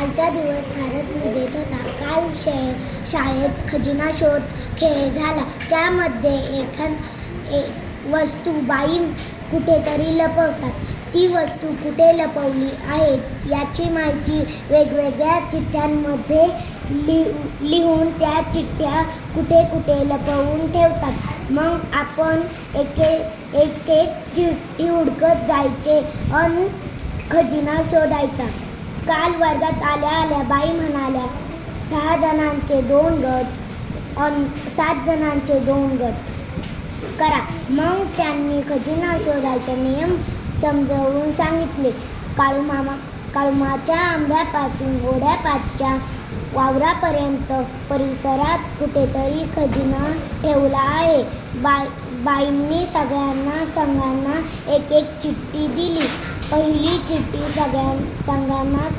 कालचा दिवस फारच मजेत होता. काल शाळेत खजिना शोध खेळ झाला. त्यामध्ये एक वस्तू बाई कुठेतरी लपवतात. ती वस्तू कुठे लपवली आहे याची माहिती वेगवेगळ्या चिठ्ठ्यांमध्ये लिहून त्या चिठ्ठ्या कुठे कुठे लपवून ठेवतात. मग आपण एक एक चिठ्ठी हुडकत जायचे आणि खजिना शोधायचा. काल वर्गात आल्या बाई म्हणाल्या, 6 जणांचे 2 गट आणि 7 जणांचे 2 गट करा. मग त्यांनी खजिना शोधायचे नियम समजावून सांगितले. काळूमाच्या आंब्यापासून ओढ्यापासच्या वावरापर्यंत परिसरात कुठेतरी खजिना ठेवला आहे. बाईंनी सगळ्या संघांना एक चिठ्ठी दिली. पहिली चिठ्ठी संघांना